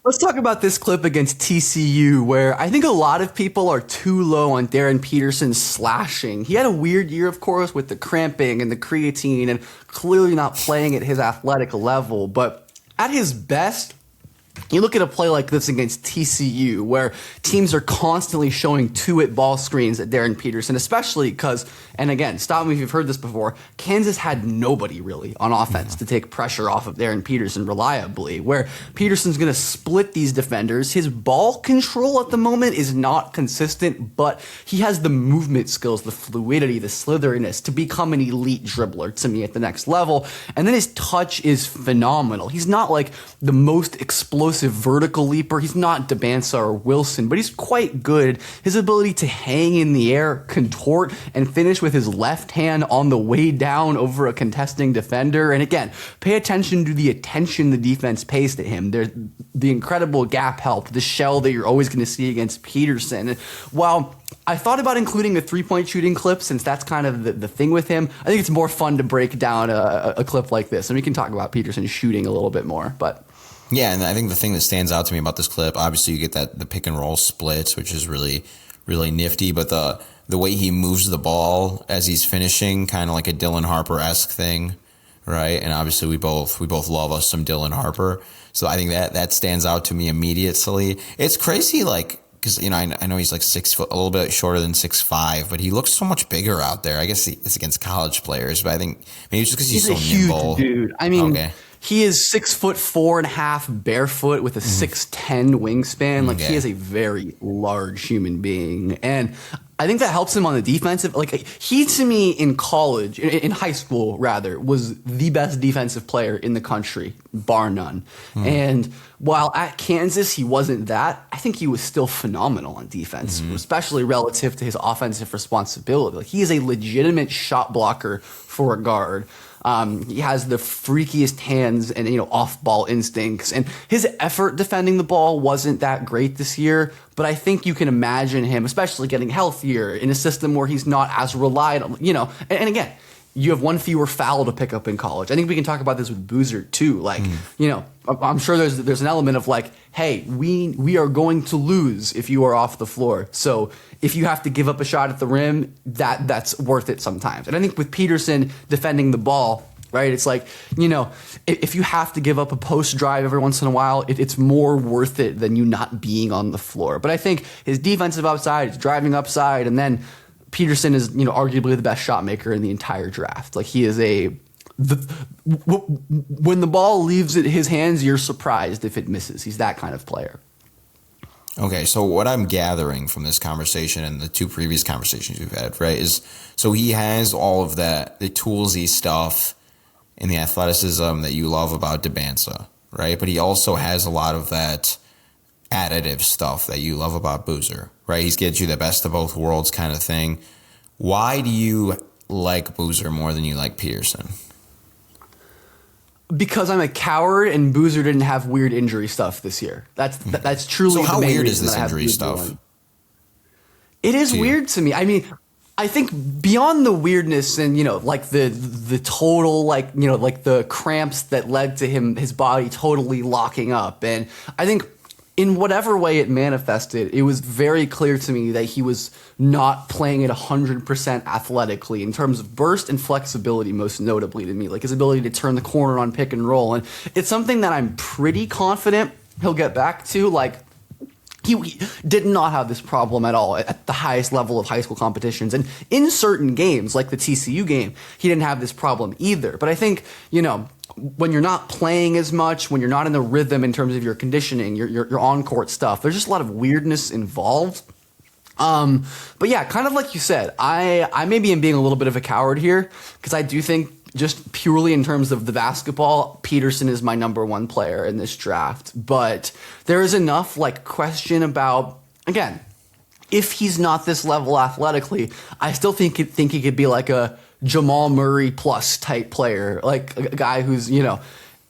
Let's talk about this clip against TCU where I think a lot of people are too low on Darryn Peterson's slashing. He had a weird year, of course, with the cramping and the creatine and clearly not playing at his athletic level. But at his best, you look at a play like this against TCU where teams are constantly showing two-hit ball screens at Darryn Peterson, especially because, and again, stop me if you've heard this before, Kansas had nobody really on offense to take pressure off of Darryn Peterson reliably, where Peterson's going to split these defenders. His ball control at the moment is not consistent, but he has the movement skills, the fluidity, the slitheriness to become an elite dribbler to me at the next level. And then his touch is phenomenal. He's not like the most explosive vertical leaper. He's not Debansa or Wilson, but he's quite good. His ability to hang in the air, contort, and finish with his left hand on the way down over a contesting defender. And again, pay attention to the attention the defense pays to him. There's the incredible gap help, the shell that you're always going to see against Peterson. While I thought about including the three-point shooting clip since that's kind of the thing with him, I think it's more fun to break down a clip like this. And we can talk about Peterson shooting a little bit more, but yeah, and I think the thing that stands out to me about this clip, obviously you get the pick and roll splits, which is really, really nifty, but the way he moves the ball as he's finishing, kind of like a Dylan Harper-esque thing, right? And obviously we both love us some Dylan Harper, so I think that stands out to me immediately. It's crazy, like, because I know he's like 6 foot, a little bit shorter than 6'5", but he looks so much bigger out there. I guess it's against college players, but I think maybe it's just because he's so a huge nimble. Dude. I mean. Okay. He is 6'4.5" barefoot with a 6'10" wingspan. Like he is a very large human being, and I think that helps him on the defensive. Like he, to me, in college, in high school rather, was the best defensive player in the country, bar none. And while at Kansas he wasn't that, I think he was still phenomenal on defense, especially relative to his offensive responsibility. Like he is a legitimate shot blocker for a guard. He has the freakiest hands and off-ball instincts, and his effort defending the ball wasn't that great this year. But I think you can imagine him, especially getting healthier in a system where he's not as relied on. And again, you have one fewer foul to pick up in college. I think we can talk about this with Boozer too. Like, I'm sure there's an element of like, hey, we are going to lose if you are off the floor. So if you have to give up a shot at the rim, that's worth it sometimes. And I think with Peterson defending the ball, right, it's like, if you have to give up a post drive every once in a while, it's more worth it than you not being on the floor. But I think his defensive upside, his driving upside, and then Peterson is, arguably the best shot maker in the entire draft. Like he is when the ball leaves his hands, you're surprised if it misses. He's that kind of player. Okay, so what I'm gathering from this conversation and the two previous conversations we've had, right, is so he has all of that, the toolsy stuff and the athleticism that you love about Debansa, right? But he also has a lot of that additive stuff that you love about Boozer, right? He's gets you the best of both worlds kind of thing. Why do you like Boozer more than you like Peterson? Because I'm a coward and Boozer didn't have weird injury stuff this year. That's truly so how the main weird is reason this injury stuff? One. It is weird to me. I mean, I think beyond the weirdness and like the total like the cramps that led to his body totally locking up, and I think in whatever way it manifested, it was very clear to me that he was not playing at 100% athletically in terms of burst and flexibility, most notably to me, like his ability to turn the corner on pick and roll. And it's something that I'm pretty confident he'll get back to. Like he did not have this problem at all at the highest level of high school competitions. And in certain games, like the TCU game, he didn't have this problem either. But I think, when you're not playing as much, when you're not in the rhythm in terms of your conditioning, your on-court stuff, there's just a lot of weirdness involved. But yeah, kind of like you said, I maybe am being a little bit of a coward here because I do think just purely in terms of the basketball, Peterson is my number one player in this draft. But there is enough like question about, again, if he's not this level athletically, I still think he could be like a Jamal Murray plus type player, like a guy who's,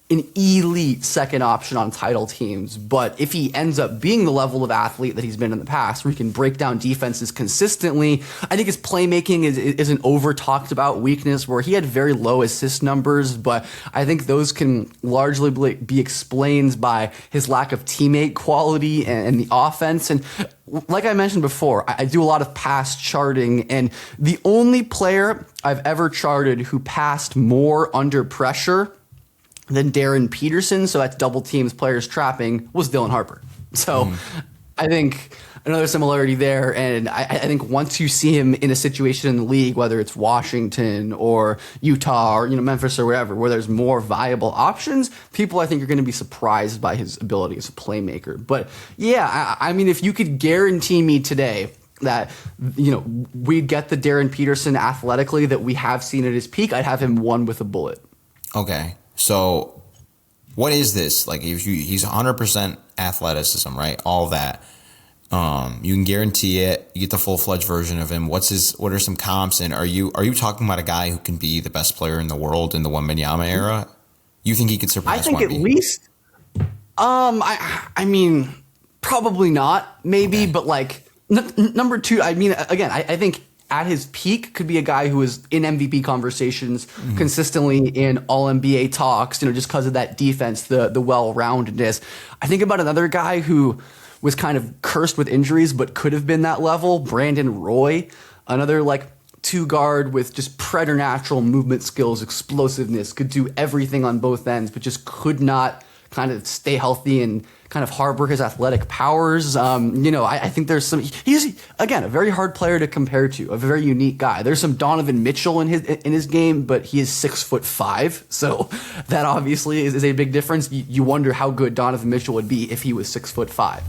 an elite second option on title teams. But if he ends up being the level of athlete that he's been in the past, where he can break down defenses consistently, I think his playmaking is an over talked about weakness, where he had very low assist numbers, but I think those can largely be explained by his lack of teammate quality and the offense. And like I mentioned before, I do a lot of pass charting, and the only player I've ever charted who passed more under pressure than Darryn Peterson, so that's double teams, players trapping, was Dylan Harper. So I think another similarity there, and I think once you see him in a situation in the league, whether it's Washington or Utah or Memphis or wherever, where there's more viable options, people I think are going to be surprised by his ability as a playmaker. But yeah, I mean, if you could guarantee me today that we'd get the Darryn Peterson athletically that we have seen at his peak, I'd have him one with a bullet. Okay. So what is this? Like, if he's 100% athleticism, right? All of that. You can guarantee it. You get the full-fledged version of him. What are some comps? And are you talking about a guy who can be the best player in the world in the Wembanyama era? You think he could surpass? I think at least. I mean, probably not. Maybe, okay. But like number two. I mean, again, I think at his peak could be a guy who is in MVP conversations consistently, in all NBA talks, just because of that defense, the well-roundedness. I think about another guy who was kind of cursed with injuries but could have been that level, Brandon Roy, another like two guard with just preternatural movement skills, explosiveness, could do everything on both ends, but just could not kind of stay healthy and kind of harbor his athletic powers. I think there's he's again a very hard player to compare to, a very unique guy. There's some Donovan Mitchell in his game, but he is 6'5", so that obviously is a big difference. You wonder how good Donovan Mitchell would be if he was 6'5".